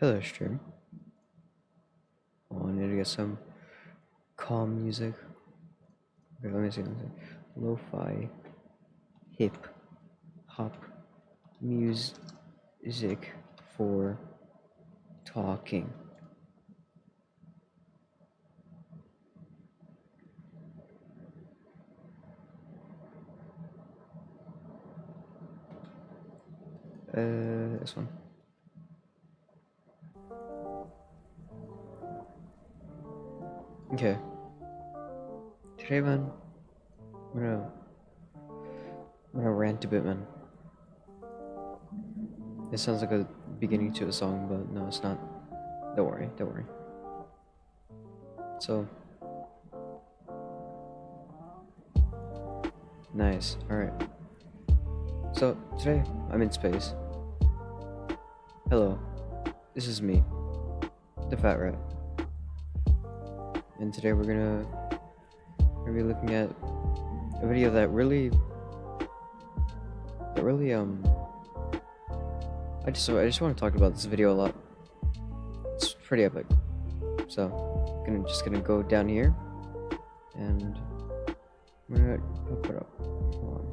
Hello, stream. Oh, I need to get some calm music. Okay, let me see. Lo-fi, hip hop music for talking. This one. Okay. Today, man, I'm gonna rant a bit, man. It sounds like a beginning to a song, but no, it's not. Don't worry, don't worry. So, nice. Alright. So, today, I'm in space. Hello. This is me, the Fat Rat. And today we're gonna be looking at a video that really I just want to talk about this video a lot. It's pretty epic. So just gonna go down here and I'm gonna put it up. Hold on.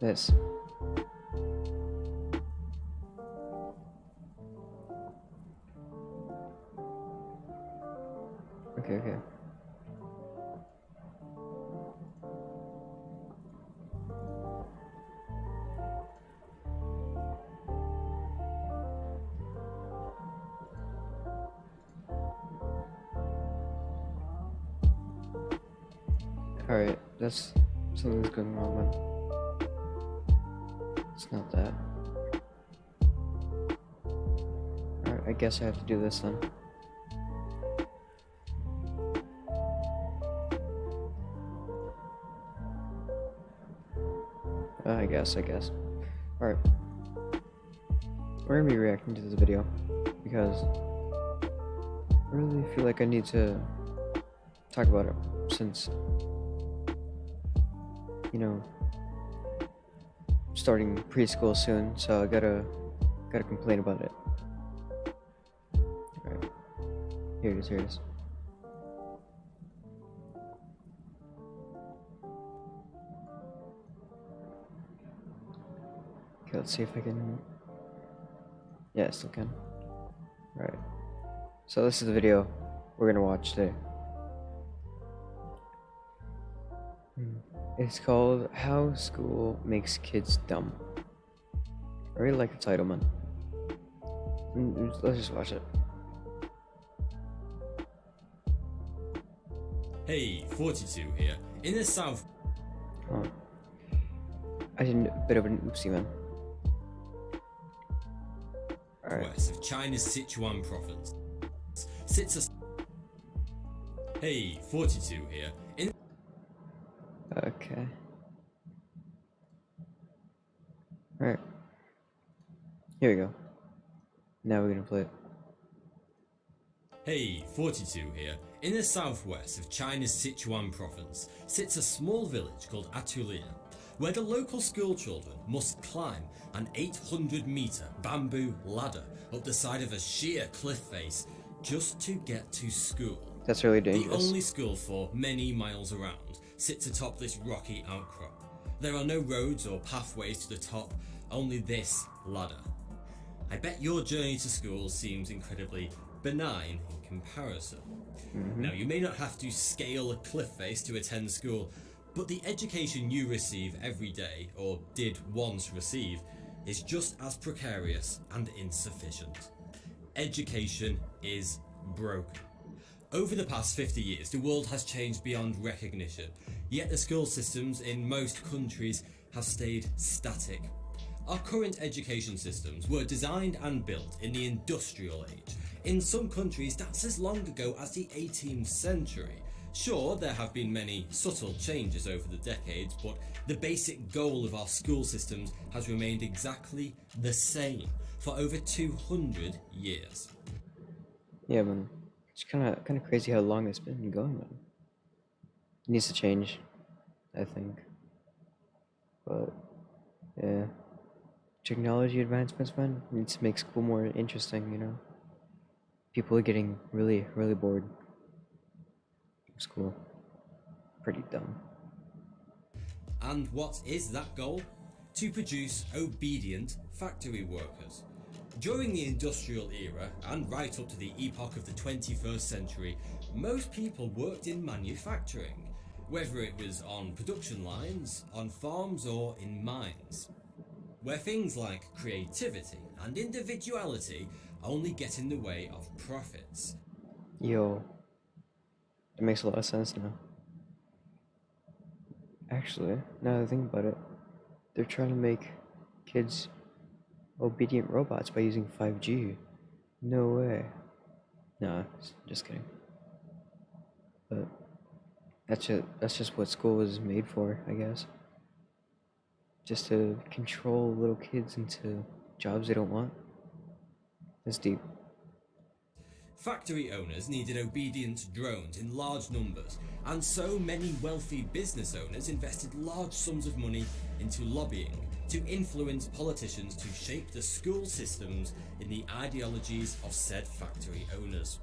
This. Okay. Alright, that's something's going wrong, man. It's not that. Alright, I guess I have to do this then. I guess. Alright. We're gonna be reacting to this video because I really feel like I need to talk about it since, you know, starting preschool soon, so I gotta complain about it. Alright. Here it is. Okay, let's see if I can. Yeah, I still can. Alright. So this is the video we're gonna watch today. It's called How School Makes Kids Dumb. I really like the title, man. Let's just watch it. Hey, 42 here. In the south... Oh. I did a bit of an oopsie, man. Alright. West of China's Sichuan province sits a... Hey, 42 here. In... Okay. Alright. Here we go. Now we're gonna play it. Hey, 42 here. In the southwest of China's Sichuan province sits a small village called Atulia, where the local school children must climb an 800-meter bamboo ladder up the side of a sheer cliff face just to get to school. That's really dangerous. The only school for many miles around sits atop this rocky outcrop. There are no roads or pathways to the top, only this ladder. I bet your journey to school seems incredibly benign in comparison. Now, you may not have to scale a cliff face to attend school, but the education you receive every day, or did once receive, is just as precarious and insufficient. Education is broken. Over the past 50 years, the world has changed beyond recognition, yet the school systems in most countries have stayed static. Our current education systems were designed and built in the industrial age. In some countries, that's as long ago as the 18th century. Sure, there have been many subtle changes over the decades, but the basic goal of our school systems has remained exactly the same for over 200 years. Yeah, man. It's kind of crazy how long it's been going on. It needs to change, I think. But yeah, technology advancements, man, needs to make school more interesting. You know, people are getting really bored of school. Pretty dumb. And what is that goal? To produce obedient factory workers. During the industrial era, and right up to the epoch of the 21st century, most people worked in manufacturing, whether it was on production lines, on farms, or in mines, where things like creativity and individuality only get in the way of profits. Yo, that makes a lot of sense now. Actually, now that I think about it, they're trying to make kids obedient robots by using 5G. No way. Nah, just kidding. But that's just what school was made for, I guess. Just to control little kids into jobs they don't want. That's deep. Factory owners needed obedient drones in large numbers, and so many wealthy business owners invested large sums of money into lobbying to influence politicians to shape the school systems in the ideologies of said factory owners,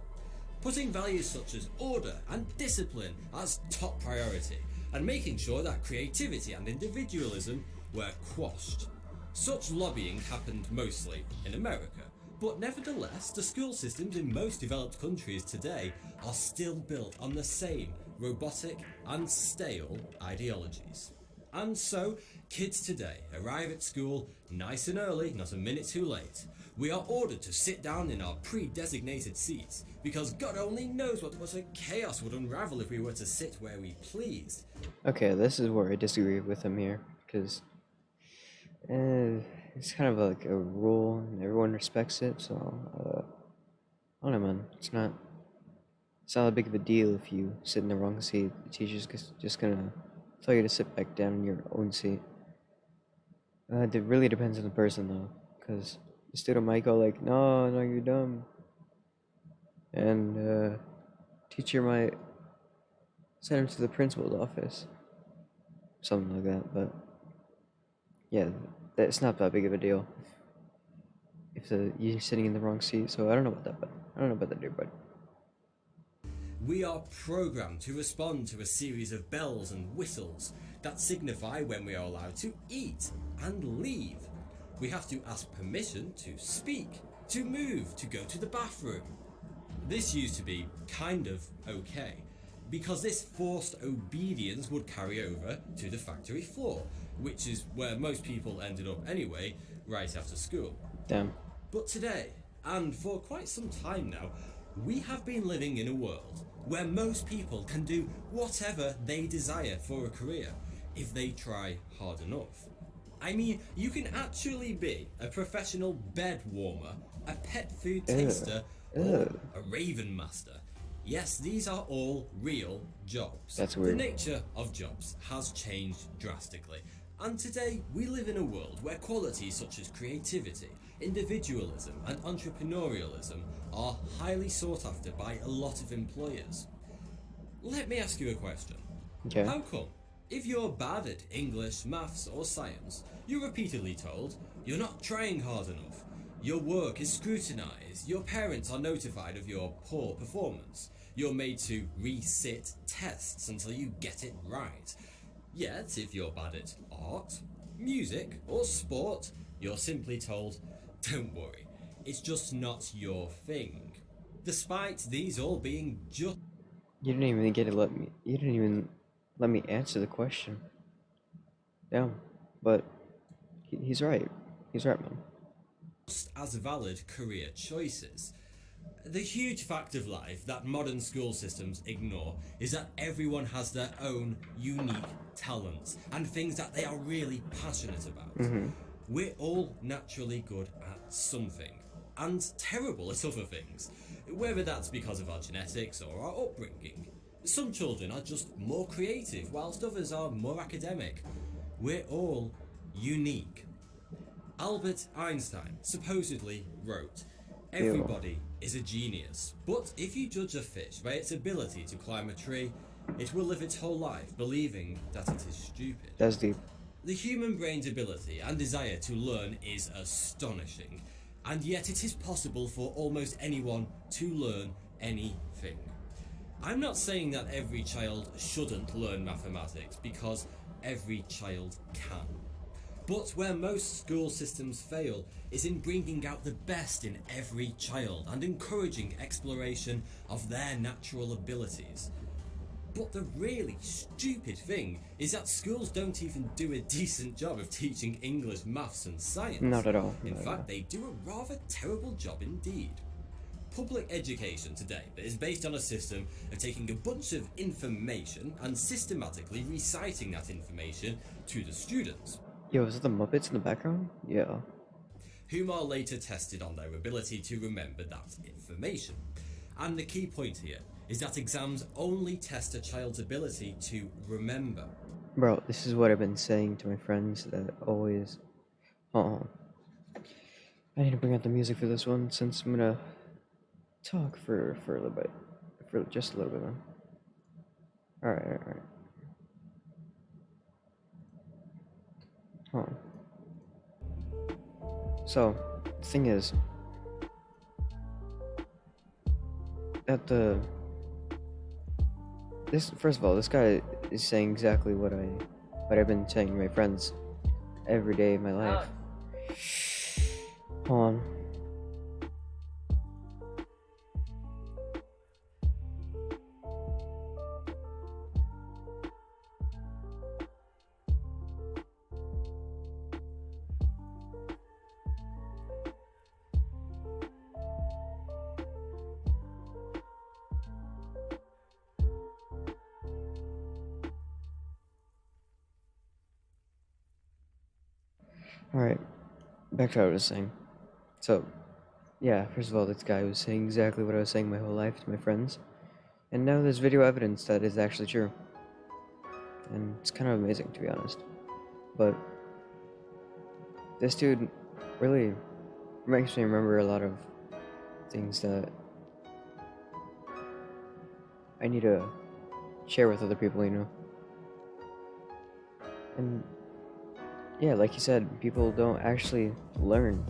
putting values such as order and discipline as top priority, and making sure that creativity and individualism were quashed. Such lobbying happened mostly in America, but nevertheless, the school systems in most developed countries today are still built on the same robotic and stale ideologies. And so, kids today arrive at school nice and early, not a minute too late. We are ordered to sit down in our pre-designated seats, because God only knows what utter chaos would unravel if we were to sit where we pleased. Okay, this is where I disagree with him here, because it's kind of like a rule and everyone respects it, so I don't know, man. It's not that big of a deal if you sit in the wrong seat. The teacher's just gonna tell you to sit back down in your own seat. It really depends on the person though, because the student might go like, no, you're dumb, and teacher might send him to the principal's office, something like that. But yeah, it's not that big of a deal if you're sitting in the wrong seat. So I don't know about that, but I don't know about that, dear bud. We are programmed to respond to a series of bells and whistles that signify when we are allowed to eat and leave. We have to ask permission to speak, to move, to go to the bathroom. This used to be kind of okay, because this forced obedience would carry over to the factory floor, which is where most people ended up anyway, right after school. Damn. But today, and for quite some time now, We have been living in a world where most people can do whatever they desire for a career if they try hard enough. I mean, you can actually be a professional bed warmer, a pet food taster, or a raven master. Yes, these are all real jobs. That's weird. The nature of jobs has changed drastically, and today we live in a world where qualities such as creativity, individualism, and entrepreneurialism are highly sought after by a lot of employers. Let me ask you a question. Okay. How come, if you're bad at English, maths, or science, you're repeatedly told you're not trying hard enough, your work is scrutinised, your parents are notified of your poor performance, you're made to resit tests until you get it right. Yet, if you're bad at art, music, or sport, you're simply told, don't worry, it's just not your thing. Despite these all being just... You didn't even let me answer the question. Yeah, but he's right. He's right, man. as valid career choices. The huge fact of life that modern school systems ignore is that everyone has their own unique talents and things that they are really passionate about. We're all naturally good at something and terrible at other things, whether that's because of our genetics or our upbringing. Some children are just more creative whilst others are more academic. We're all unique. Albert Einstein supposedly wrote, "Everybody is a genius, but if you judge a fish by its ability to climb a tree, it will live its whole life believing that it is stupid." That's deep. The human brain's ability and desire to learn is astonishing, and yet it is possible for almost anyone to learn anything. I'm not saying that every child shouldn't learn mathematics, because every child can. But where most school systems fail is in bringing out the best in every child and encouraging exploration of their natural abilities. But the really stupid thing is that schools don't even do a decent job of teaching English, maths and science. Not at all. In fact, they do a rather terrible job indeed. Public education today is based on a system of taking a bunch of information and systematically reciting that information to the students. Yo, is it the Muppets in the background? Yeah. Whom are later tested on their ability to remember that information. And the key point here is that exams only test a child's ability to remember. Bro, this is what I've been saying to my friends that always... I need to bring out the music for this one, since I'm gonna talk for a little bit. For just a little bit, man. Alright. So, the thing is that first of all, this guy is saying exactly what I've been saying to my friends every day of my life. Hold on. Alright, back to what I was saying. So, yeah, first of all, this guy was saying exactly what I was saying my whole life to my friends. And now there's video evidence that is actually true. And it's kind of amazing, to be honest. But this dude really makes me remember a lot of things that I need to share with other people, you know? And yeah, like you said, people don't actually learn.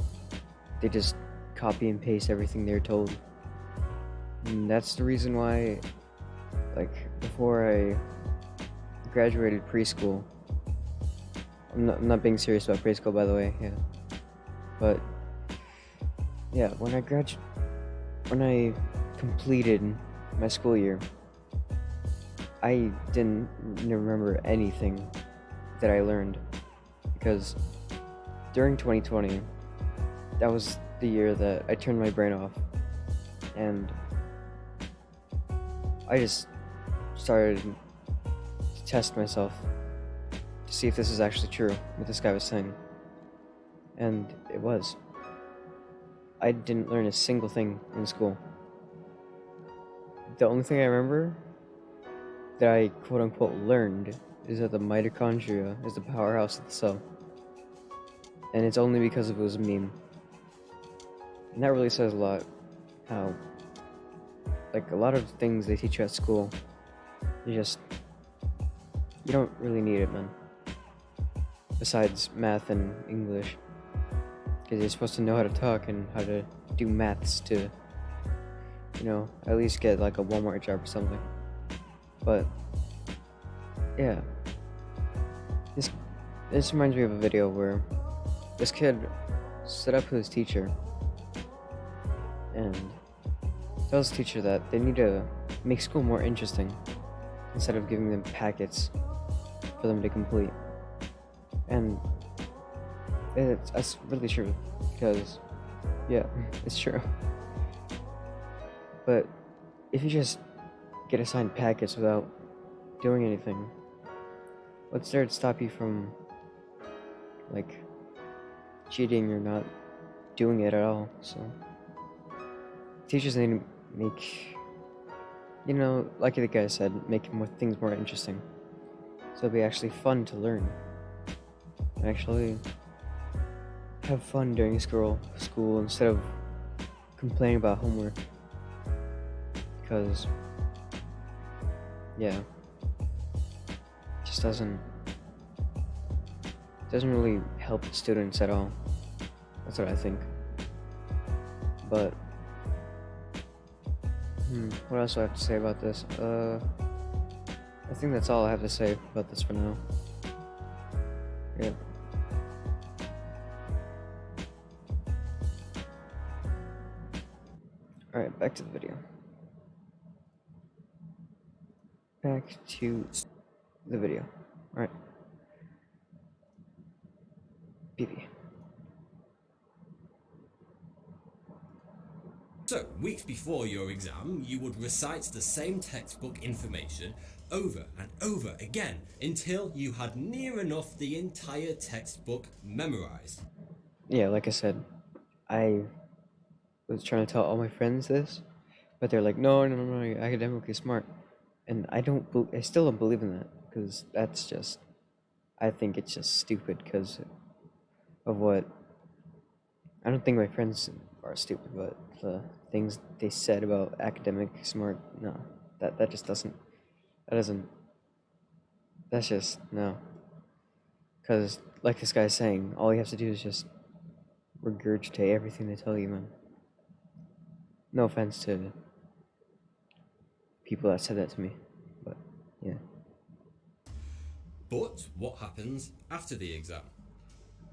They just copy and paste everything they're told. And that's the reason why, like, before I graduated preschool, I'm not being serious about preschool, by the way, yeah. But, yeah, when I completed my school year, I didn't remember anything that I learned. Because during 2020, that was the year that I turned my brain off, and I just started to test myself to see if this is actually true, what this guy was saying. And it was. I didn't learn a single thing in school. The only thing I remember that I quote-unquote learned is that the mitochondria is the powerhouse of the cell. And it's only because it was a meme. And that really says a lot, how, like, a lot of things they teach you at school, you don't really need it, man. Besides math and English. Because you're supposed to know how to talk and how to do maths to, at least get like a Walmart job or something. But, yeah. This reminds me of a video where this kid stood up to his teacher and tells the teacher that they need to make school more interesting instead of giving them packets for them to complete. And that's really true, because, yeah, it's true. But if you just get assigned packets without doing anything, what's there to stop you from, like, cheating or not doing it at all? So teachers need to make, like the guy said, make things more interesting, so it'll be actually fun to learn. Actually have fun during school instead of complaining about homework, because, yeah, it just doesn't really help the students at all. That's what I think. But what else do I have to say about this? I think that's all I have to say about this for now. Yeah. Alright, back to the video. Alright. BB. So, weeks before your exam, you would recite the same textbook information over and over again until you had near enough the entire textbook memorized. Yeah, like I said, I was trying to tell all my friends this, but they're like, no, you're academically smart. And I still don't believe in that, because I think it's just stupid because of what, I don't think my friends are stupid, but the things they said about academic smart, no, that just doesn't, that's just, no. Because, like this guy's saying, all you have to do is just regurgitate everything they tell you, man. No offense to people that said that to me, but, yeah. But what happens after the exam?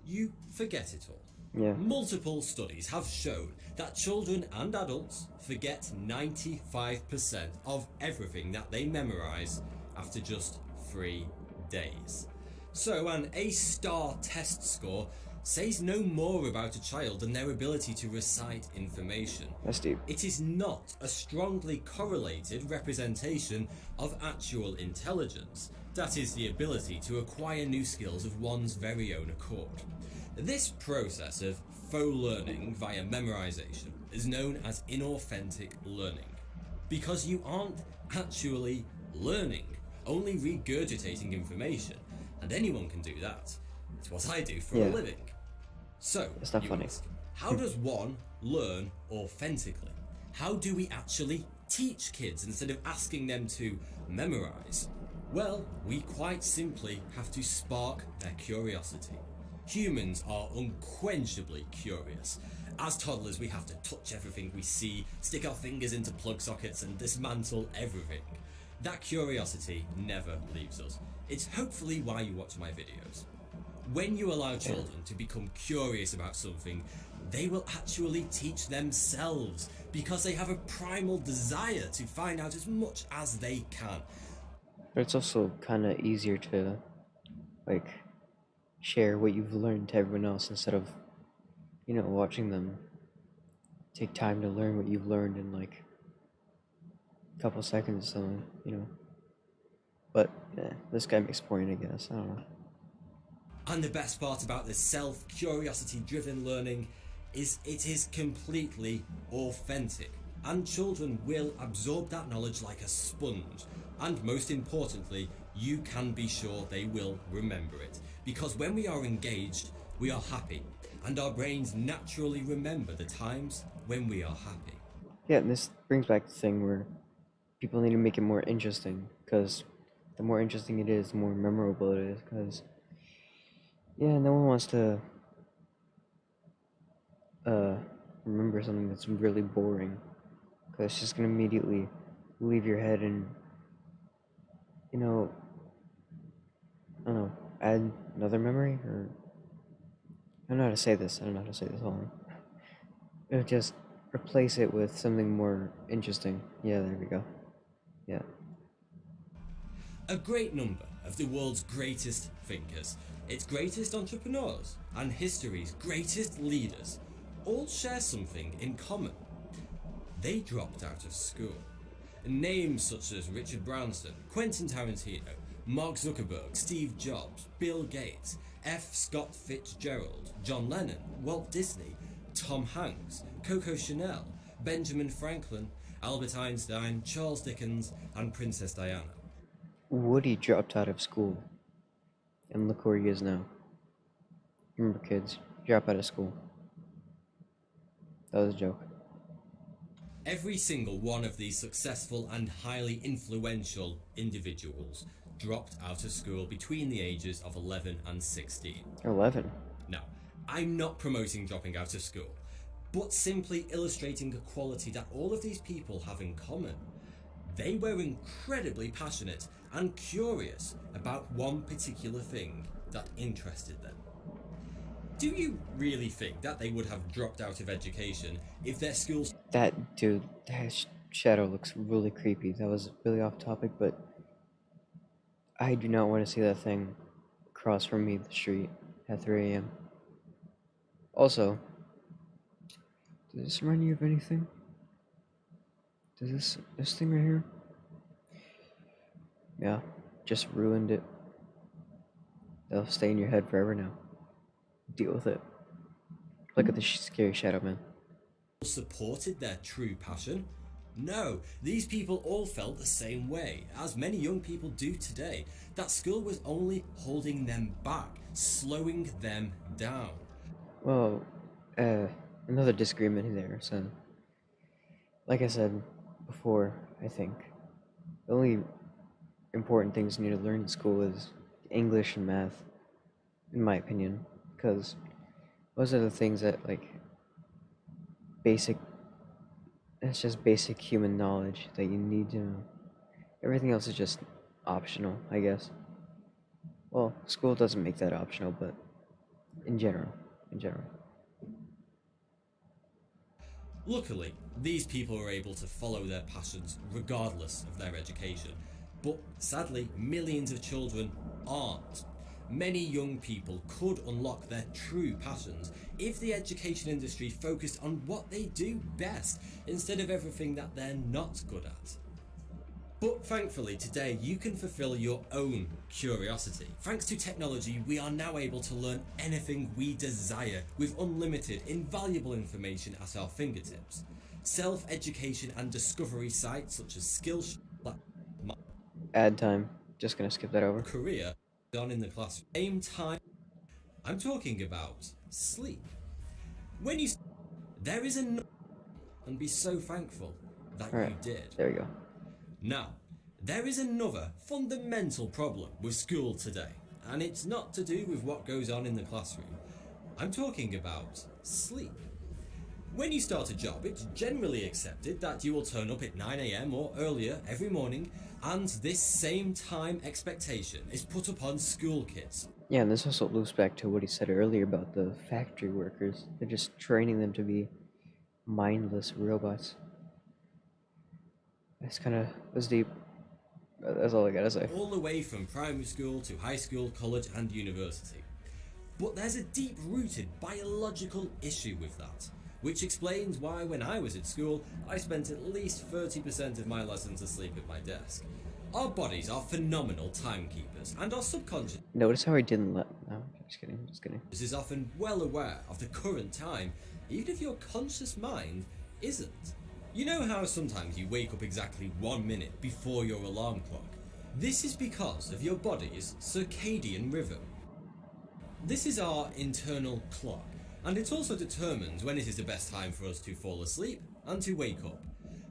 You forget it all. Yeah. Multiple studies have shown that children and adults forget 95% of everything that they memorize after just 3 days. So an A-star test score says no more about a child than their ability to recite information. That's deep. It is not a strongly correlated representation of actual intelligence. That is the ability to acquire new skills of one's very own accord. This process of faux learning via memorization is known as inauthentic learning, because you aren't actually learning, only regurgitating information, and anyone can do that. It's what I do for a living. So, it's not funny. Ask, how does one learn authentically? How do we actually teach kids instead of asking them to memorize? Well, we quite simply have to spark their curiosity. Humans are unquenchably curious. As toddlers, we have to touch everything we see, stick our fingers into plug sockets and dismantle everything. That curiosity never leaves us. It's hopefully why you watch my videos. When you allow children to become curious about something, they will actually teach themselves, because they have a primal desire to find out as much as they can. But it's also kind of easier to, like, share what you've learned to everyone else instead of, watching them take time to learn what you've learned and, like, couple seconds or something, you know. But yeah, this guy makes a point, I guess. I don't know. And the best part about this self-curiosity driven learning is it is completely authentic, and children will absorb that knowledge like a sponge, and most importantly, you can be sure they will remember it, because when we are engaged, we are happy, and our brains naturally remember the times when we are happy. Yeah, and this brings back the thing where people need to make it more interesting, because the more interesting it is, the more memorable it is, because, yeah, no one wants to uh, remember something that's really boring, because it's just going to immediately leave your head and, you know, I don't know, add another memory, or, I don't know how to say this, hold on. Just replace it with something more interesting. Yeah, there we go. Yeah. A great number of the world's greatest thinkers, its greatest entrepreneurs, and history's greatest leaders all share something in common. They dropped out of school. Names such as Richard Branson, Quentin Tarantino, Mark Zuckerberg, Steve Jobs, Bill Gates, F. Scott Fitzgerald, John Lennon, Walt Disney, Tom Hanks, Coco Chanel, Benjamin Franklin, Albert Einstein, Charles Dickens, and Princess Diana. Woody dropped out of school. And look where he is now. Remember, kids, drop out of school. That was a joke. Every single one of these successful and highly influential individuals dropped out of school between the ages of 11 and 16. 11? Now, I'm not promoting dropping out of school, but simply illustrating a quality that all of these people have in common. They were incredibly passionate and curious about one particular thing that interested them. Do you really think that they would have dropped out of education if their schools... That dude, that shadow looks really creepy. That was really off topic, but I do not want to see that thing across from me the street at 3 a.m. Also, does this remind you of anything? Does this thing right here? Yeah, just ruined it. That'll stay in your head forever now. Deal with it. Look at the scary shadow, man. supported their true passion? No, these people all felt the same way, as many young people do today, that school was only holding them back, slowing them down. Well, another disagreement there, so, like I said before, I think, the only important things you need to learn in school is English and math, in my opinion, because those are the things that, like, it's just basic human knowledge that you need to know. Everything else is just optional, I guess. Well, school doesn't make that optional, but in general. Luckily, these people are able to follow their passions regardless of their education, but sadly, millions of children aren't. Many young people could unlock their true passions if the education industry focused on what they do best instead of everything that they're not good at. But thankfully today you can fulfill your own curiosity. Thanks to technology, we are now able to learn anything we desire with unlimited, invaluable information at our fingertips. Self-education and discovery sites such as Skillshare, Ad time. Just gonna skip that over. Career done in the classroom. Same time, I'm talking about sleep. When you there is a and be so thankful that you did. There we go. Now, there is another fundamental problem with school today, and it's not to do with what goes on in the classroom. I'm talking about sleep. When you start a job, it's generally accepted that you will turn up at 9 AM or earlier every morning, and this same time expectation is put upon school kids. Yeah, and this also loops back to what he said earlier about the factory workers. They're just training them to be mindless robots. That's deep. That's all I gotta say. All the way from primary school to high school, college and university. But there's a deep-rooted biological issue with that. which explains why when I was at school, I spent at least 30% of my lessons asleep at my desk. Our bodies are phenomenal timekeepers, and our subconscious Notice how I didn't let. No, just kidding. Just kidding. is often well aware of the current time, even if your conscious mind isn't. You know how sometimes you wake up exactly 1 minute before your alarm clock? This is because of your body's circadian rhythm. This is our internal clock, and it also determines when it is the best time for us to fall asleep and to wake up.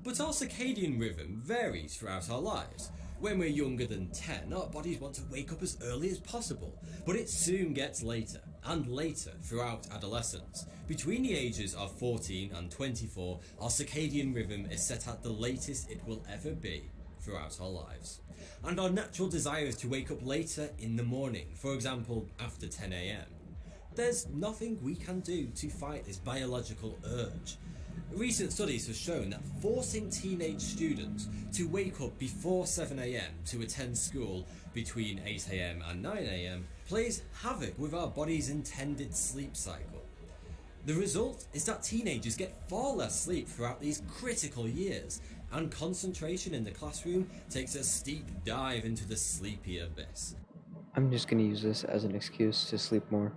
But our circadian rhythm varies throughout our lives. When we're younger than 10, our bodies want to wake up as early as possible, but it soon gets later and later throughout adolescence. Between the ages of 14 and 24, our circadian rhythm is set at the latest it will ever be throughout our lives. And our natural desire is to wake up later in the morning, for example after 10 AM. There's nothing we can do to fight this biological urge. Recent studies have shown that forcing teenage students to wake up before 7 AM to attend school between 8 AM and 9 AM plays havoc with our body's intended sleep cycle. The result is that teenagers get far less sleep throughout these critical years, and concentration in the classroom takes a steep dive into the sleepy abyss. I'm just gonna use this as an excuse to sleep more.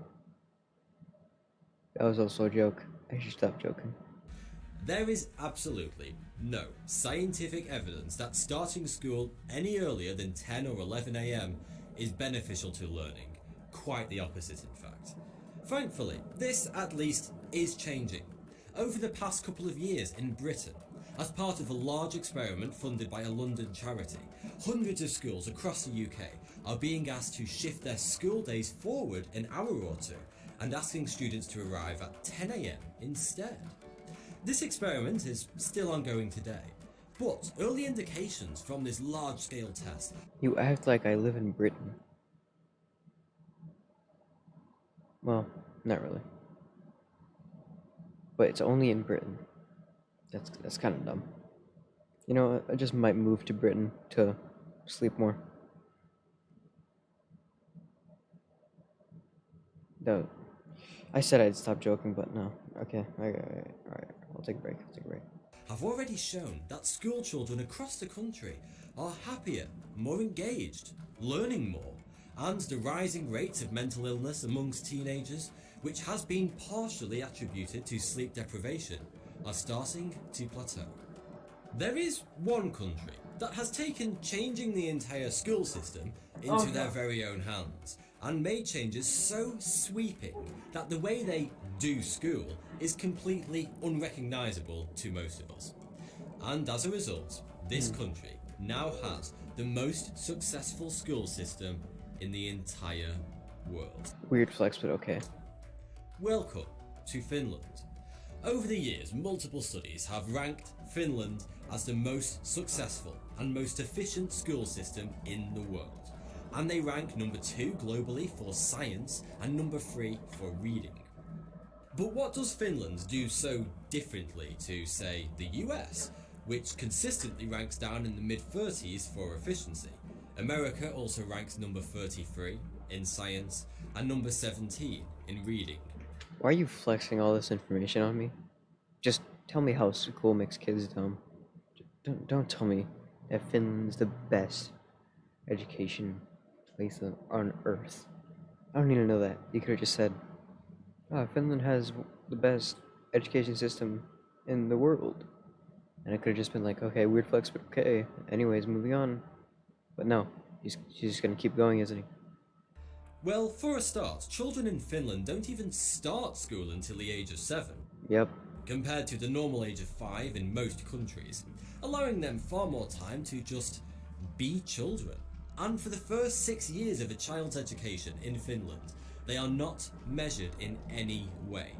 That was also a joke. I should stop joking. There is absolutely no scientific evidence that starting school any earlier than 10 or 11 AM is beneficial to learning. Quite the opposite, in fact. Thankfully, this at least is changing. Over the past couple of years in Britain, as part of a large experiment funded by a London charity, hundreds of schools across the UK are being asked to shift their school days forward an hour or two and asking students to arrive at 10 AM instead. This experiment is still ongoing today, but early indications from this large-scale test. You act like I live in Britain. Well, not really. But it's only in Britain. That's kind of dumb. You know, I just might move to Britain to sleep more. No, I said I'd stop joking, but no. Okay, alright. I'll take a break. Have already shown that school children across the country are happier, more engaged, learning more, and the rising rates of mental illness amongst teenagers, which has been partially attributed to sleep deprivation, are starting to plateau. There is one country that has taken changing the entire school system into their very own hands, and made changes so sweeping that the way they do school is completely unrecognisable to most of us. And as a result, this country now has the most successful school system in the entire world. Weird flex, but okay. Welcome to Finland. Over the years, multiple studies have ranked Finland as the most successful and most efficient school system in the world. And they rank number 2 globally for science and number 3 for reading. But what does Finland do so differently to, say, the US, which consistently ranks down in the mid-30s for efficiency? America also ranks number 33 in science and number 17 in reading. Why are you flexing all this information on me? Just tell me how school makes kids dumb. Don't tell me that Finland's the best education place on Earth. I don't need to know that. You could have just said, Finland has the best education system in the world. And it could have just been like, okay, weird flex, but okay. Anyways, moving on. But no, he's just gonna keep going, isn't he? Well, for a start, children in Finland don't even start school until the age of 7. Yep. Compared to the normal age of 5 in most countries, allowing them far more time to just be children. And for the first 6 years of a child's education in Finland, they are not measured in any way.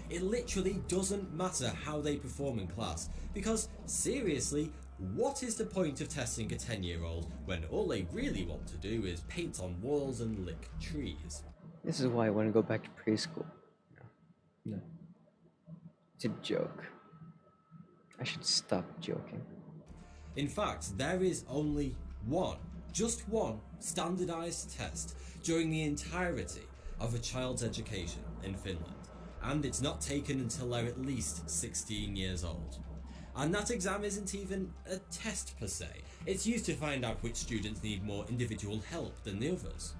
It literally doesn't matter how they perform in class, because seriously, what is the point of testing a 10-year-old when all they really want to do is paint on walls and lick trees? This is why I want to go back to preschool. No. It's a joke. I should stop joking. In fact, there is only just one standardized test during the entirety of a child's education in Finland, and it's not taken until they're at least 16 years old. And that exam isn't even a test per se, it's used to find out which students need more individual help than the others.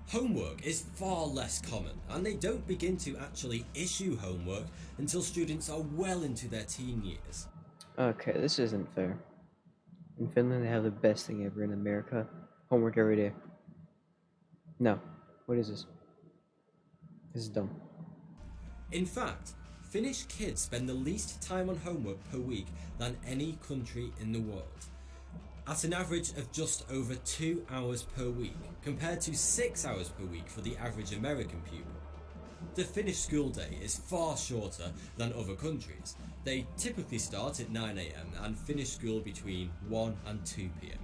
Homework is far less common, and they don't begin to actually issue homework until students are well into their teen years. Okay, this isn't fair. In Finland, they have the best thing ever. In America, homework every day. No. What is this? This is dumb. In fact, Finnish kids spend the least time on homework per week than any country in the world, at an average of just over 2 hours per week, compared to 6 hours per week for the average American pupil. The Finnish school day is far shorter than other countries. They typically start at 9 AM and finish school between 1 and 2 PM.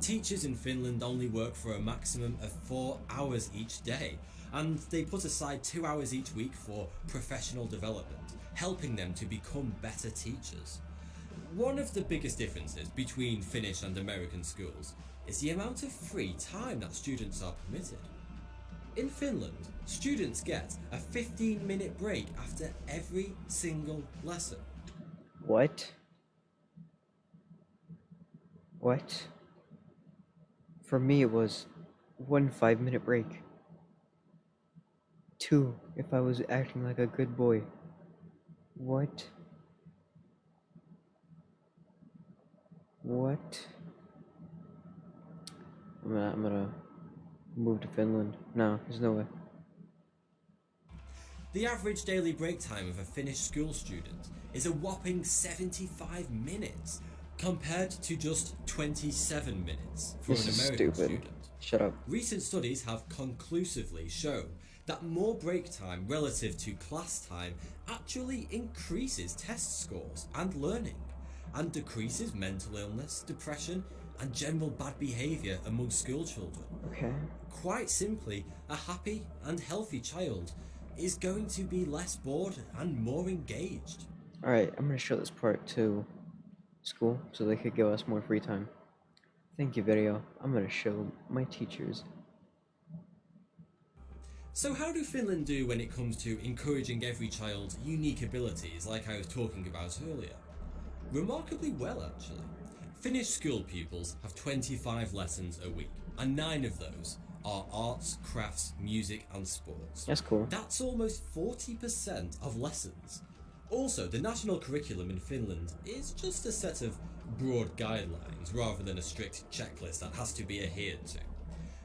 Teachers in Finland only work for a maximum of 4 hours each day, and they put aside 2 hours each week for professional development, helping them to become better teachers. One of the biggest differences between Finnish and American schools is the amount of free time that students are permitted. In Finland, students get a 15-minute break after every single lesson. What? What? For me, it was 1 5-minute break. 2 if I was acting like a good boy. What? What? I'm gonna move to Finland. No, there's no way. The average daily break time of a Finnish school student is a whopping 75 minutes, compared to just 27 minutes for This an is American stupid. student. Shut up. Recent studies have conclusively shown that more break time relative to class time actually increases test scores and learning, and decreases mental illness, depression, and general bad behaviour among school children. Okay. Quite simply, a happy and healthy child is going to be less bored and more engaged. Alright, I'm gonna show this part to school so they could give us more free time. Thank you, video. I'm gonna show my teachers. So how do Finland do when it comes to encouraging every child's unique abilities like I was talking about earlier? Remarkably well, actually. Finnish school pupils have 25 lessons a week, and 9 of those are arts, crafts, music and sports. That's cool. That's almost 40% of lessons. Also, the national curriculum in Finland is just a set of broad guidelines rather than a strict checklist that has to be adhered to.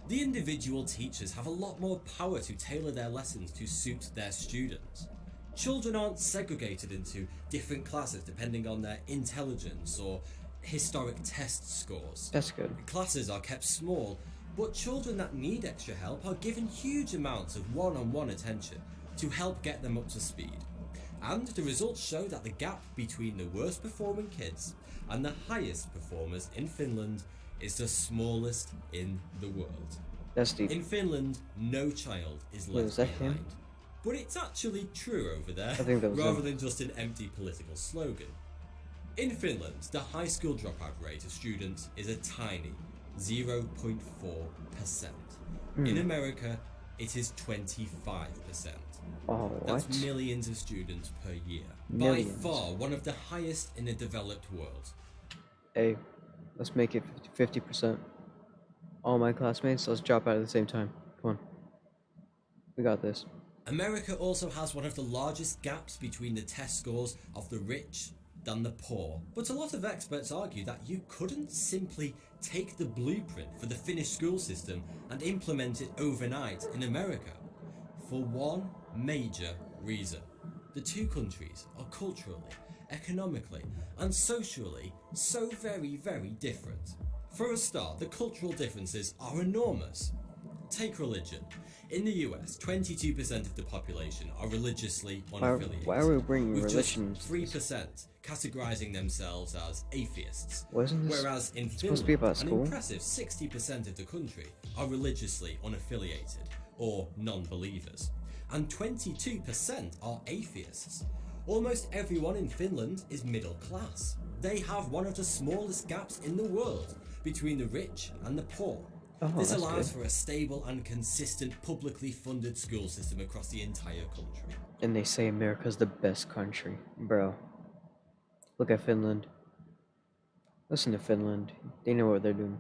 The individual teachers have a lot more power to tailor their lessons to suit their students. Children aren't segregated into different classes depending on their intelligence or historic test scores. That's good. Classes are kept small, but children that need extra help are given huge amounts of one-on-one attention to help get them up to speed. And the results show that the gap between the worst performing kids and the highest performers in Finland is the smallest in the world. That's deep. In Finland, no child is Wait, left was that behind. him? But it's actually true over there, I think that was rather him. than just an empty political slogan. In Finland, the high school dropout rate of students is a tiny 0.4%. In America, it is 25%. Oh, That's what? millions of students per year. Millions. By far, one of the highest in the developed world. Hey, let's make it 50%. All my classmates, let's drop out at the same time. Come on. We got this. America also has one of the largest gaps between the test scores of the rich than the poor. But a lot of experts argue that you couldn't simply take the blueprint for the Finnish school system and implement it overnight in America. For one major reason. The two countries are culturally, economically, and socially so very, very different. For a start, the cultural differences are enormous. Take religion. In the US, 22% of the population are religiously unaffiliated, Why are we bringing with religion? just 3% categorizing themselves as atheists. Wasn't this Whereas in supposed to Finland, be about an school? impressive 60% of the country are religiously unaffiliated, or non-believers, and 22% are atheists. Almost everyone in Finland is middle class. They have one of the smallest gaps in the world between the rich and the poor. Oh, This that's allows good. for a stable and consistent publicly funded school system across the entire country. And they say America's the best country. Bro, look at Finland. Listen to Finland. They know what they're doing.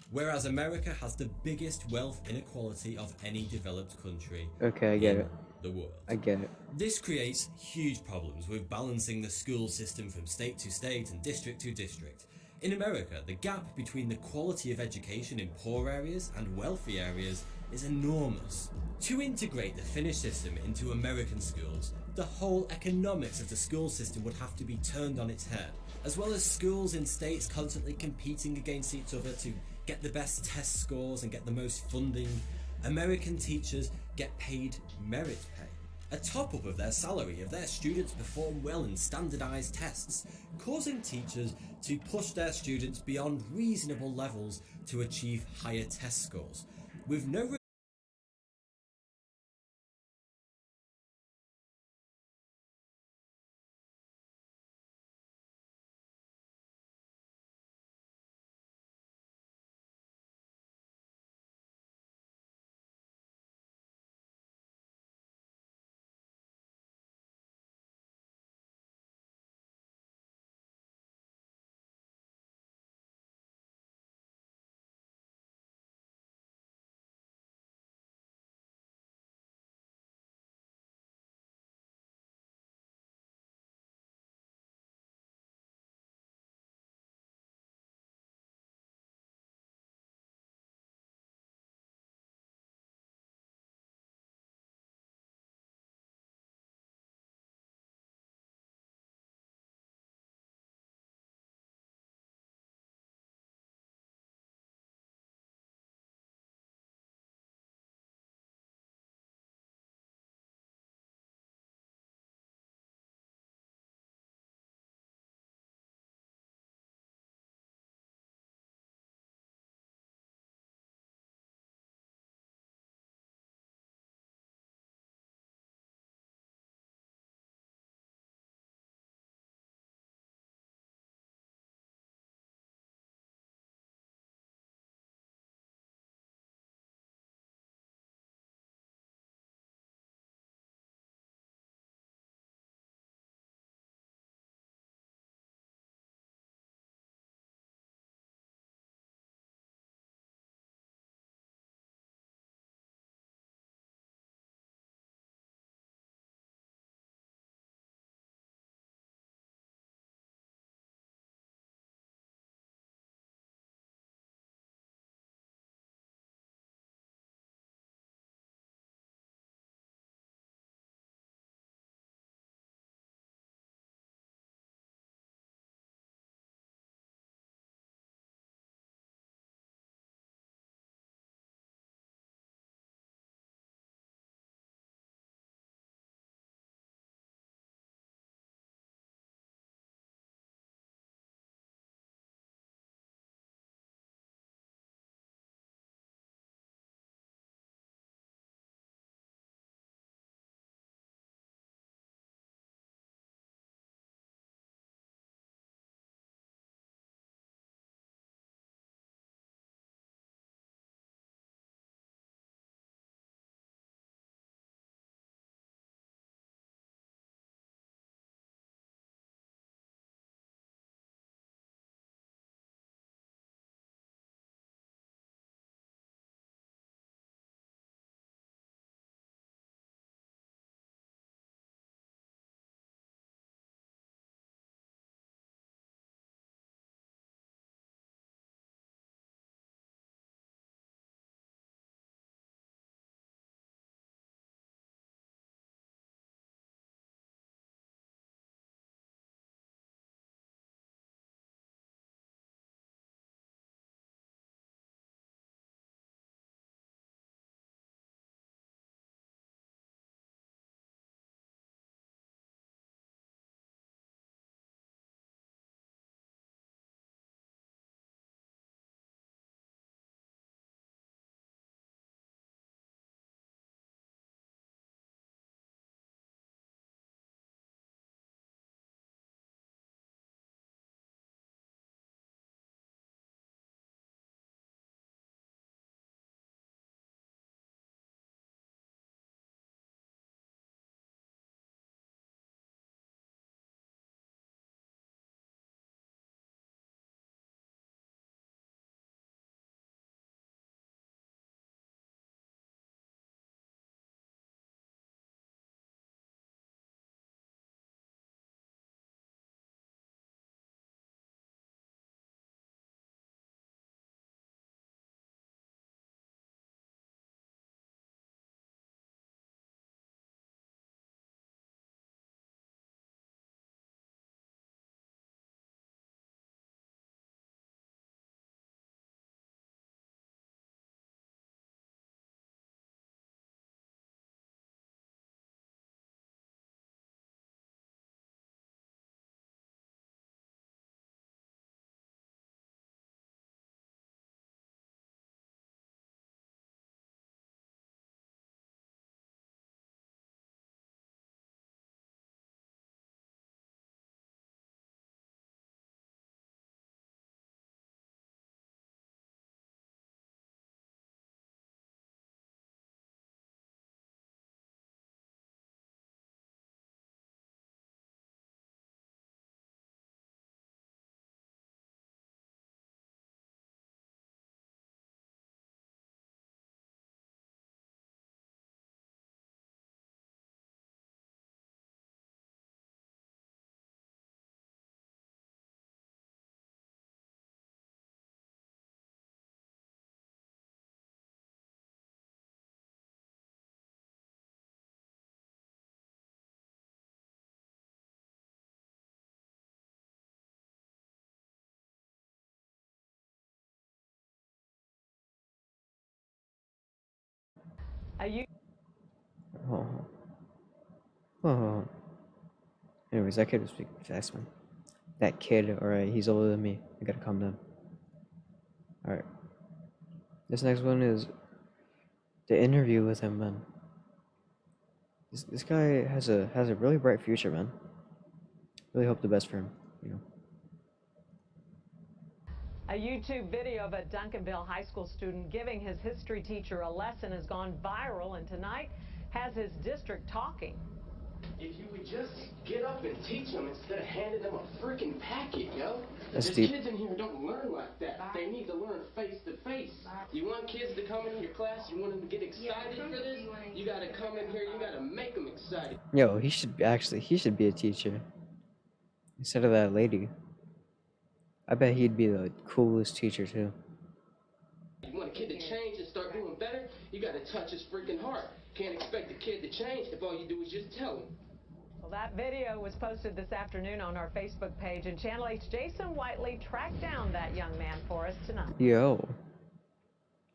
Whereas America has the biggest wealth inequality of any developed country Okay, I get in it. the world. I get it. This creates huge problems with balancing the school system from state to state and district to district. In America, the gap between the quality of education in poor areas and wealthy areas is enormous. To integrate the Finnish system into American schools, the whole economics of the school system would have to be turned on its head, as well as schools in states constantly competing against each other to get the best test scores and get the most funding. American teachers get paid merit pay, a top-up of their salary if their students perform well in standardized tests, causing teachers to push their students beyond reasonable levels to achieve higher test scores, with no Oh, oh. Anyways, that kid was speaking fast, man. That kid, alright, he's older than me. I gotta calm down. Alright. This next one is the interview with him, man. This guy has a really bright future, man. Really hope the best for him, you know. A YouTube video of a Duncanville high school student giving his history teacher a lesson has gone viral, and tonight has his district talking. If you would just get up and teach them instead of handing them a freaking packet, yo. That's There's deep. kids in here who don't learn like that. They need to learn face to face. You want kids to come in your class, you want them to get excited for this, you gotta come in here, you gotta make them excited. Yo, he should be a teacher. Instead of that lady. I bet he'd be the coolest teacher too. You want a kid to change and start doing better, you gotta touch his freaking heart. Can't expect a kid to change if all you do is just tell him. Well, that video was posted this afternoon on our Facebook page, and Channel 8's Jason Whiteley tracked down that young man for us tonight. Yo.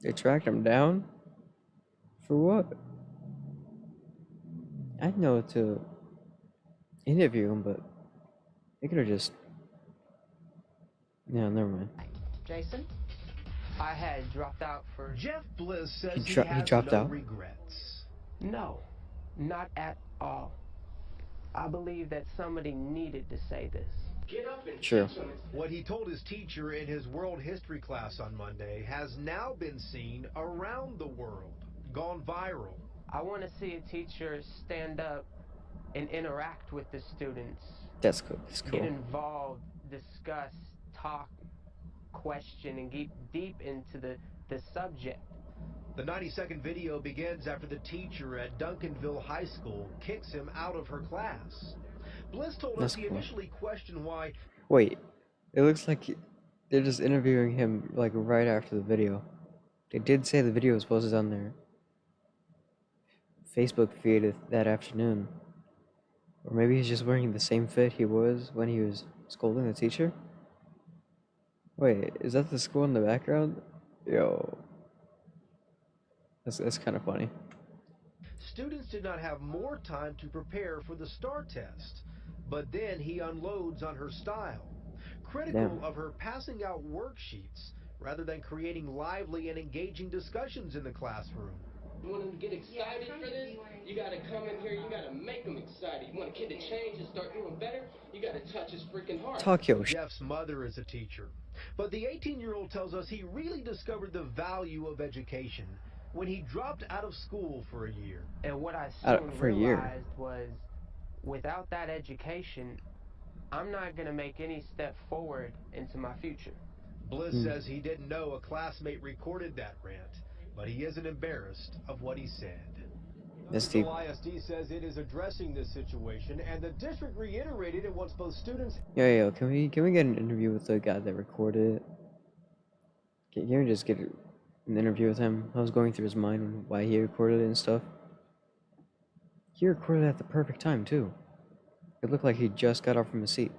They tracked him down? For what? I know to interview him, but they could have just... Yeah, never mind. Jason? I had dropped out for... Jeff Bliss says He has dropped no out? regrets. No, not at all. I believe that somebody needed to say this. Get up and Sure. teach them. What he told his teacher in his world history class on Monday has now been seen around the world, gone viral. I want to see a teacher stand up and interact with the students. That's cool. That's Get cool. involved, discuss, talk, question, and get deep into the subject. The 90-second video begins after the teacher at Duncanville High School kicks him out of her class. Bliss told us That's he cool. initially questioned why. Wait. It looks like they're just interviewing him like right after the video. They did say the video was posted on their Facebook feed that afternoon. Or maybe he's just wearing the same fit he was when he was scolding the teacher? Wait, is that the school in the background? Yo. That's kind of funny. Students did not have more time to prepare for the STAR test, but then he unloads on her style, critical Damn. of her passing out worksheets rather than creating lively and engaging discussions in the classroom. You want them to get excited for this, you gotta come in here, you gotta make them excited. You want a kid to change and start doing better, you gotta touch his freaking heart. Talk your shit. Jeff's mother is a teacher, but the 18-year-old tells us he really discovered the value of education when he dropped out of school for a year. And what I Out soon for a year. realized was, without that education, I'm not going to make any step forward into my future. Bliss says he didn't know a classmate recorded that rant, but he isn't embarrassed of what he said. That's deep. ISD says it is addressing this situation, and the district reiterated it wants both students. Yo, can we get an interview with the guy that recorded it? Can we just get an interview with him? I was going through his mind and why he recorded it and stuff. He recorded it at the perfect time too. It looked like he just got up from his seat.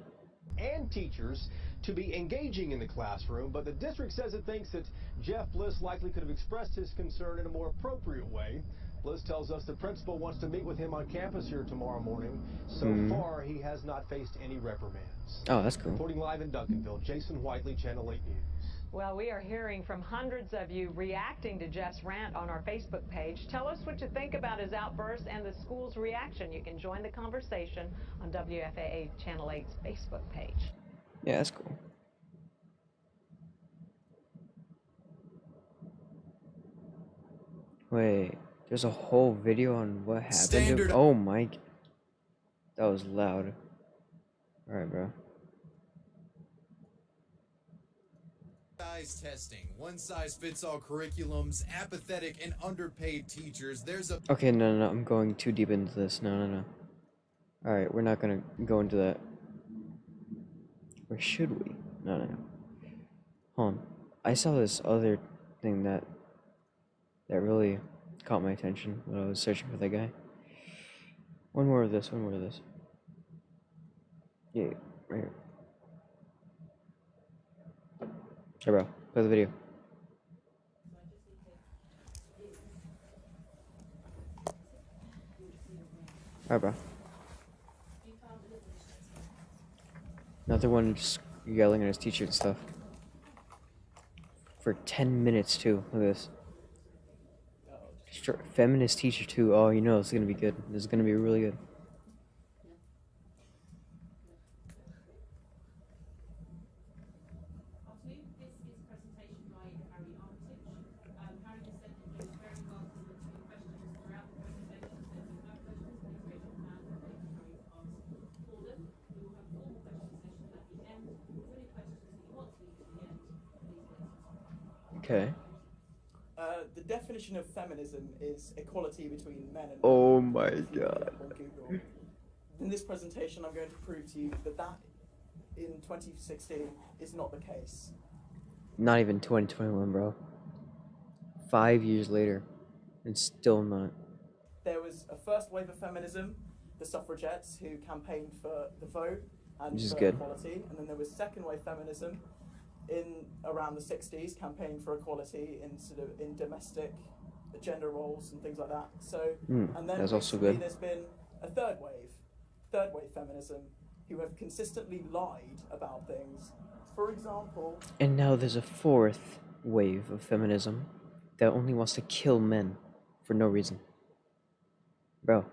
And teachers to be engaging in the classroom, but the district says it thinks that Jeff Bliss likely could have expressed his concern in a more appropriate way. Bliss tells us the principal wants to meet with him on campus here tomorrow morning. So far, he has not faced any reprimands. Oh, that's cool. Reporting live in Duncanville, Jason Whiteley, Channel 8 News. Well, we are hearing from hundreds of you reacting to Jeff's rant on our Facebook page. Tell us what you think about his outburst and the school's reaction. You can join the conversation on WFAA Channel 8's Facebook page. Yeah, that's cool. Wait, there's a whole video on what happened to... Oh my... That was loud. Alright, bro. Testing, one-size-fits-all curriculums, apathetic and underpaid teachers. There's a... Okay, no, I'm going too deep into this. No. Alright, we're not gonna go into that. Or should we? No. Hold on. I saw this other thing that really caught my attention when I was searching for that guy. One more of this. Yeah, right here. Hey bro, play the video. Alright, bro. Another one just yelling at his teacher and stuff. For 10 minutes, too. Look at this. Feminist teacher, too. Oh, you know, this is gonna be good. This is gonna be really good. Okay. The definition of feminism is equality between men and women. Oh my If you look it god. up on Google. In this presentation, I'm going to prove to you that that in 2016 is not the case. Not even 2021, bro. 5 years later, and still not. There was a first wave of feminism, the suffragettes who campaigned for the vote and Which is for good. equality, and then there was second wave feminism in around the 60s, campaigning for equality in sort of in domestic gender roles and things like that. So, and then that's also recently good. there's been a third wave feminism, who have consistently lied about things. For example, And now there's a fourth wave of feminism that only wants to kill men for no reason. Bro.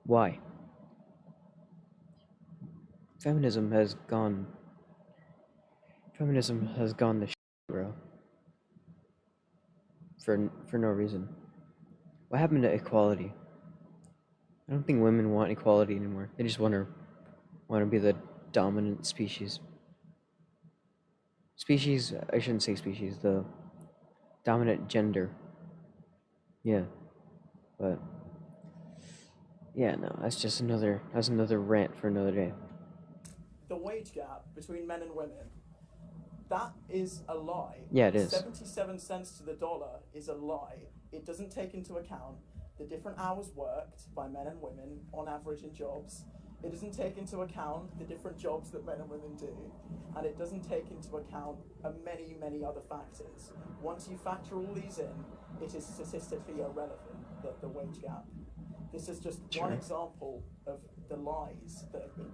Why? Feminism has gone to shit, bro. For no reason. What happened to equality? I don't think women want equality anymore. They just want to be the dominant species. Species, I shouldn't say species, the dominant gender. Yeah. But yeah, no, that's another rant for another day. the wage gap between men and women, that is a lie. Yeah, it is. 77 cents to the dollar is a lie. It doesn't take into account the different hours worked by men and women on average in jobs. It doesn't take into account the different jobs that men and women do, and it doesn't take into account many, many other factors. Once you factor all these in, it is statistically irrelevant, the wage gap. This is just one example of the lies that have been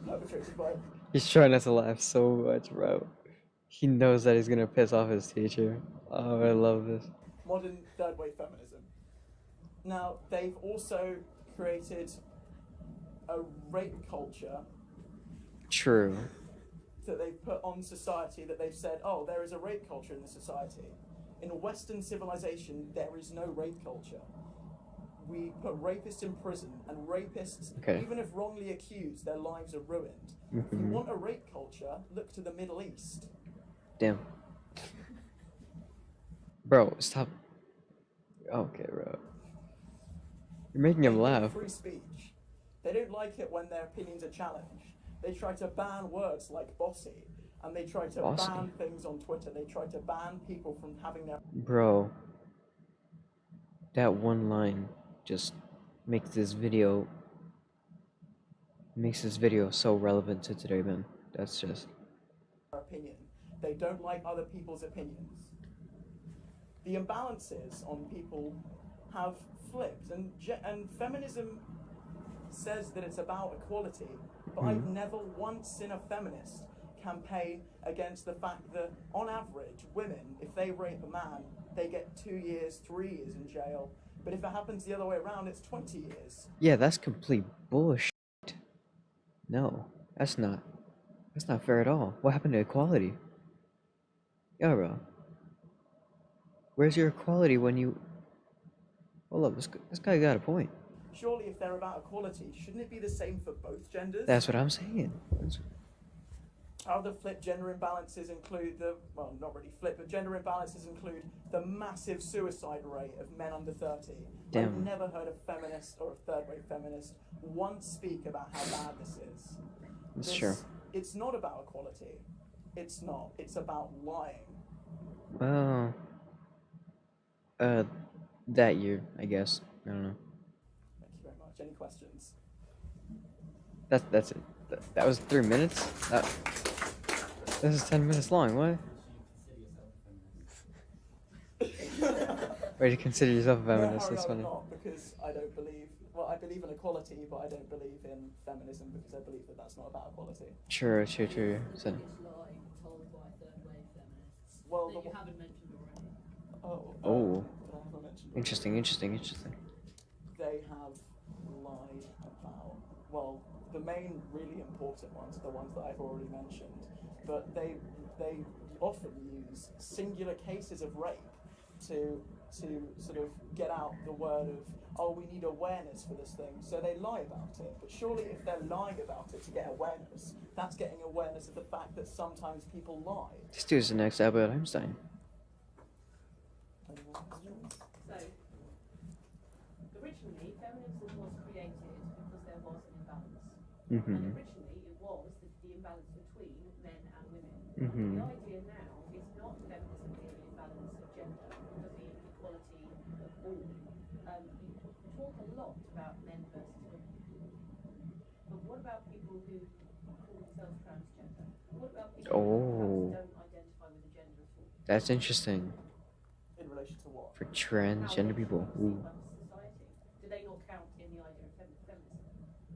perpetrated by... He's trying not to laugh so much, bro. He knows that he's gonna piss off his teacher. Oh, I love this. modern third wave feminism. Now, they've also created a rape culture True. that they've put on society, that they've said, oh, there is a rape culture in the society. In Western civilization, there is no rape culture. We put rapists in prison, and rapists, even if wrongly accused, their lives are ruined. If you want a rape culture, look to the Middle East. Damn. Bro, stop. Okay, bro. You're making him laugh. Free speech. They don't like it when their opinions are challenged. They try to ban words like bossy, and they try to ban things on Twitter. They try to ban people from having their... Bro. That one line just makes this video so relevant to today, man. That's just... opinion. They don't like other people's opinions. The imbalances on people have flipped, and feminism says that it's about equality, but I've never once seen a feminist campaign against the fact that, on average, women, if they rape a man, they get 2 years, 3 years in jail, but if it happens the other way around, it's 20 years. Yeah, that's complete bullshit. No, that's not fair at all. What happened to equality? Yeah, bro. Where's your equality when you... Hold up, this guy got a point. Surely if they're about equality, shouldn't it be the same for both genders? That's what I'm saying. Other flip gender imbalances include well, not really flip, but gender imbalances include the massive suicide rate of men under 30. Damn. I've never heard a feminist or a third-wave feminist once speak about how bad this is. That's true. It's not about equality. It's not. It's about lying. Well, that year, I guess. I don't know. Thank you very much. Any questions? That's it. That was 3 minutes? This is 10 minutes long, what? Way to consider yourself a feminist, that's funny. Not, because I don't believe Well, I believe in equality, but I don't believe in feminism because I believe that that's not about equality. True. So, Well, that you haven't mentioned already. oh, that I haven't mentioned already. interesting. They have lied about, well, the main really important ones are the ones that I've already mentioned, but they often use singular cases of rape to sort of get out the word of, oh, we need awareness for this thing, so they lie about it. But surely if they're lying about it to get awareness, that's getting awareness of the fact that sometimes people lie. This dude's the next Albert Einstein. So, originally, feminism was created because there was an imbalance. And originally, it was the imbalance between men and women. The idea now is not feminism being an imbalance of gender, but the equality of all. You talk a lot about men versus women. But what about people who call themselves transgender? What about people who don't identify with a gender at all? That's interesting. In relation to what? For transgender people. Ooh. Do they not count in the idea of feminism?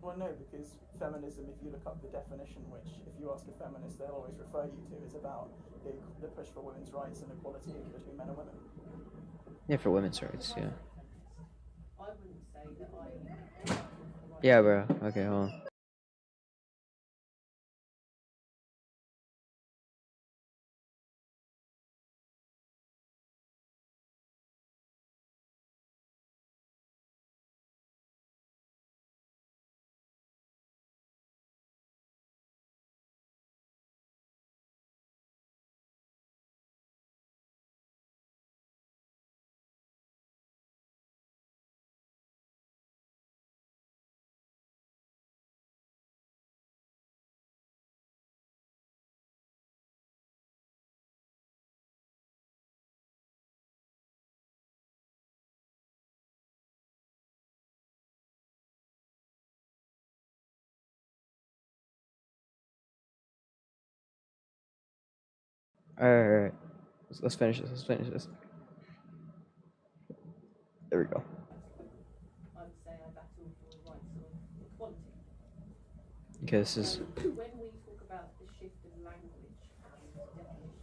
Well, no, because feminism, if you look up the definition, which if you ask a feminist, they'll always refer you to, is about the push for women's rights and equality between men and women. Yeah, for women's rights, yeah. I wouldn't say that I... Yeah, bro. Okay, hold on. Alright. Let's finish this. There we go. I would say I battle for the rights of equality. Okay, this is... When we talk about the shift of language and definitions,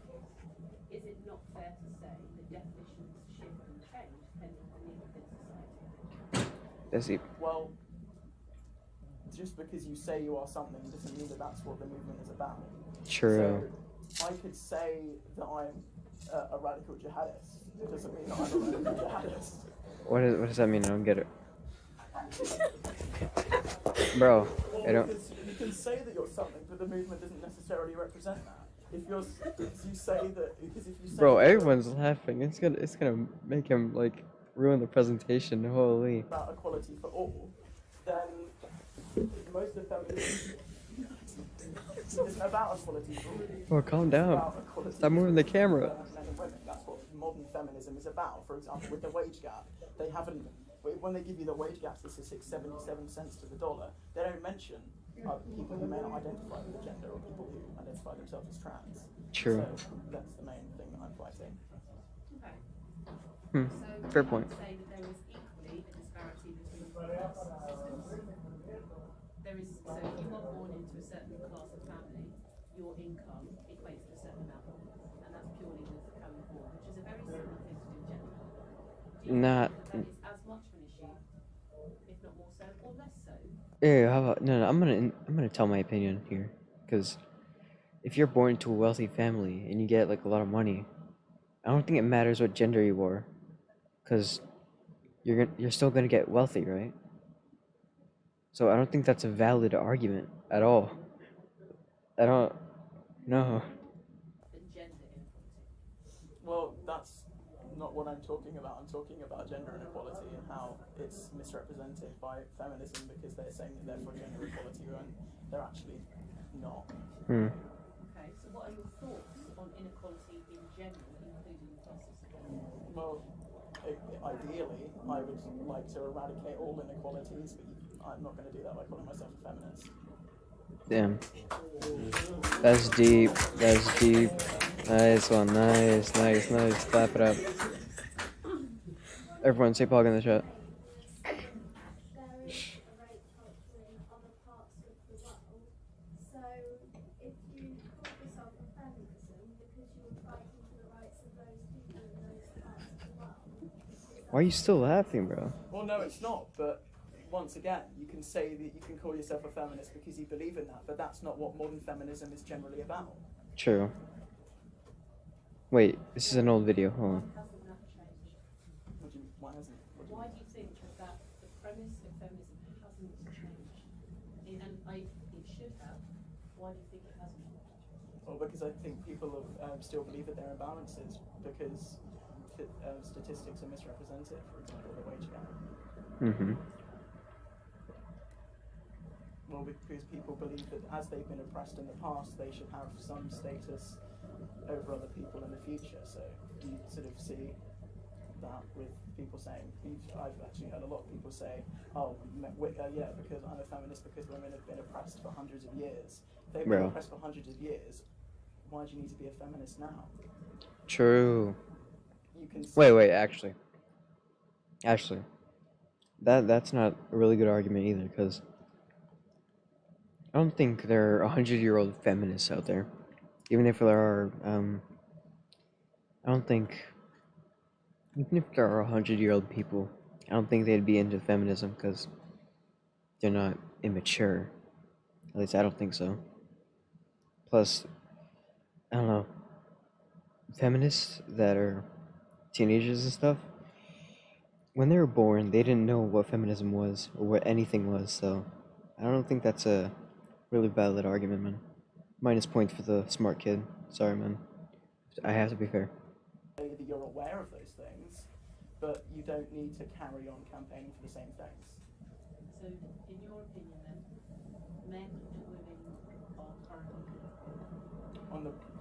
is it not fair to say that definitions shift and change depending on the need within society? That's it. Well, just because you say you are something doesn't mean that that's what the movement is about. True. So I could say that I'm a radical jihadist. It doesn't mean that I'm a radical jihadist. What does that mean? I don't get it. Bro, Well, I don't... because you can say that you're something, but the movement doesn't necessarily represent that. If you say that... Bro, everyone's laughing. It's gonna make him, like, ruin the presentation. Holy. About equality for all, then most of feminism isn't about equality for all. Bro, calm down. Stop moving the camera. Men and women. That's what modern feminism is about. For example, with the wage gap, they haven't. When they give you the wage gap statistics, 77 cents to the dollar, they don't mention people who may not identify with a gender or people who identify themselves as trans. True. So that's the main thing that I'm fighting. Okay. So fair point. Say that there is equally a disparity between classes. There is, so if you are born into a certain class of family, your income equates to a certain amount, and that's purely with how you're born, which is a very similar thing to do with gender. Do you Not. think that is as much of an issue, if not more so, or less so? Yeah, how about no? I'm gonna tell my opinion here, because if you're born into a wealthy family and you get like a lot of money, I don't think it matters what gender you are, because you're still gonna get wealthy, right? So I don't think that's a valid argument at all. I don't know. Well, that's not what I'm talking about. I'm talking about gender inequality and how it's misrepresented by feminism because they're saying that they're for gender equality when they're actually not. Okay, so what are your thoughts on inequality in general, including classes? Well, ideally, I would like to eradicate all inequalities, but I'm not going to do that by calling myself a feminist. Damn. That's deep. Nice one. Nice. Clap it up. Everyone say pog in the chat. Why are you still laughing, bro? Well, no, it's not, but once again, you can say that you can call yourself a feminist because you believe in that, but that's not what modern feminism is generally about. True. Wait, this is an old video. Hold on. Why hasn't it? Why do you think that the premise of feminism hasn't changed? It should have. Why do you think it hasn't? Well, because I think people still believe that there are imbalances because statistics are misrepresented, for example, the wage gap. Mm-hmm. Well, because people believe that as they've been oppressed in the past, they should have some status over other people in the future. So you sort of see that with people saying, I've actually heard a lot of people say, oh, yeah, because I'm a feminist because women have been oppressed for hundreds of years. If they've been oppressed for hundreds of years, why do you need to be a feminist now? True. You can wait, actually, that's not a really good argument either, because I don't think there are 100-year-old feminists out there. Even if there are, I don't think, even if there are 100-year-old people, I don't think they'd be into feminism because they're not immature. At least I don't think so. Plus, I don't know, feminists that are teenagers and stuff, when they were born, they didn't know what feminism was or what anything was, so I don't think that's a really valid argument, man. Minus points for the smart kid. Sorry, man. I have to be fair. That you're aware of those things, but you don't need to carry on campaigning for the same things. So, in your opinion, then, men and women are currently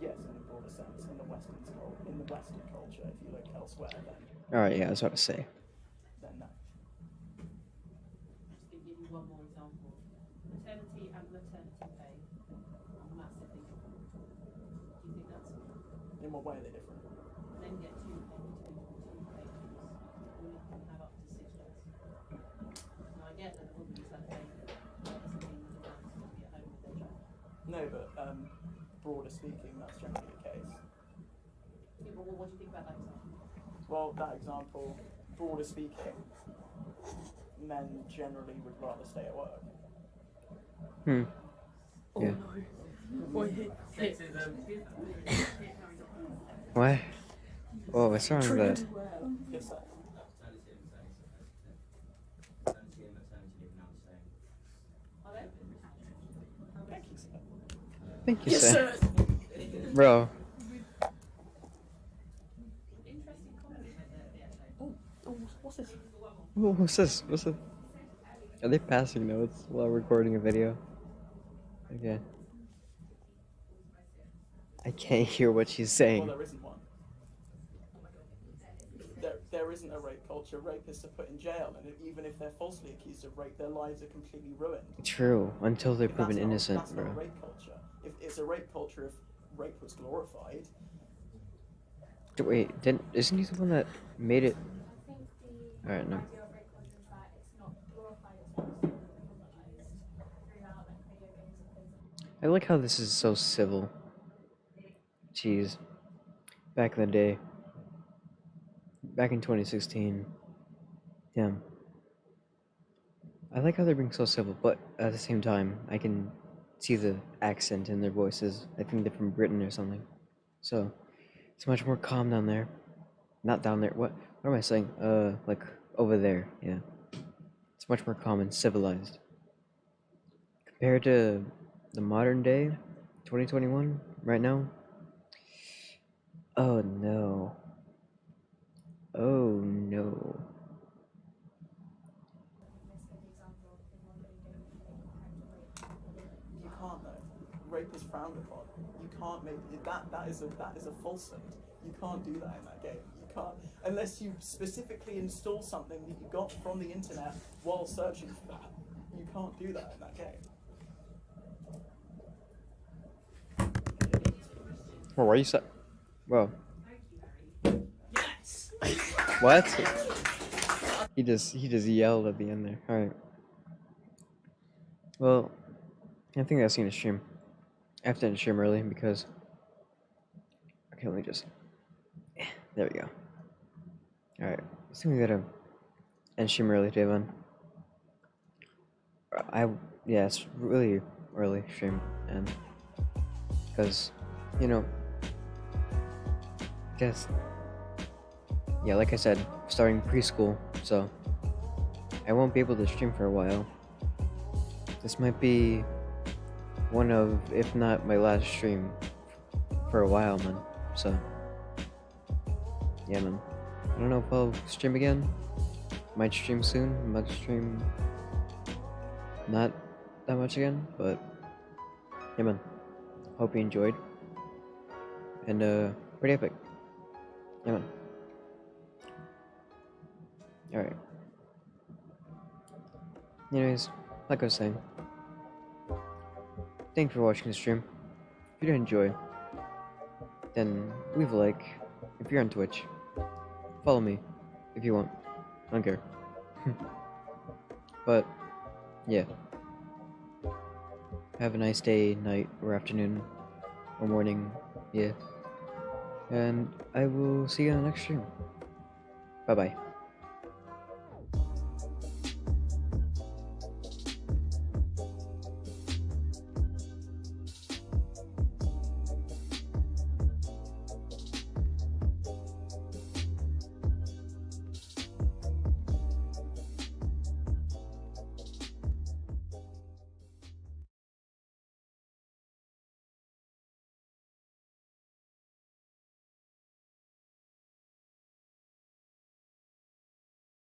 yes, in the broader sense, in the Western culture. If you look elsewhere, then. All right, yeah, I was about to say. Then no. Just to give you one more example, maternity and maternity pay are massively different. Do you think that's? In what way are they different? Men get 2 pay between 2 babies. Women can have up to 6 days. Now I get that a woman's had a baby. That doesn't mean that the man's going to be at home with their child. No, but broader speaking, that's generally the case. Yeah, but what do you think about that example? Well, that example, broader speaking, men generally would rather stay at work. Yeah. Sexism. What? Oh, what's wrong with that? Yes, sir. Thank you, sir. Bro. What's this? Oh, what's this? What's this? Are they passing notes while recording a video? Okay. I can't hear what she's saying. Well, there isn't one. There isn't a rape culture. Rapists are put in jail, and even if they're falsely accused of rape, their lives are completely ruined. True, until they're proven innocent, that's bro. Not a rape culture. If it's a rape culture, if rape was glorified. Wait, isn't he the one that made it? Alright, no. I like how this is so civil. Jeez. Back in the day. Back in 2016. Damn. I like how they're being so civil, but at the same time, I can see the accent in their voices. I think they're from Britain or something. So, it's much more calm down there. Not down there. What am I saying? Like over there. Yeah. It's much more calm and civilized. Compared to the modern day, 2021, right now. Oh no. Oh no. You can't though. Rape is frowned upon. You can't make that is a falsehood. You can't do that in that game. You can't unless you specifically install something that you got from the internet while searching for that. You can't do that in that game. Well, why are you so? Whoa. What? He just yelled at the end there. All right. Well, I think I've seen a stream. I have to end the stream early because. Okay, let me just. There we go. All right. think we gotta end stream early today, man. Yeah, it's really early stream, and because, you know, guess, yeah, like I said, starting preschool, so I won't be able to stream for a while. This might be one of, if not my last stream for a while, man. So, yeah, man. I don't know if I'll stream again. Might stream soon. Might stream not that much again, but yeah, man. Hope you enjoyed. And pretty epic. Yeah, man. Alright. Anyways, like I was saying, thank you for watching the stream. If you did enjoy, then leave a like. If you're on Twitch, follow me if you want. I don't care. But yeah, have a nice day, night, or afternoon, or morning. Yeah, and I will see you on the next stream. Bye bye.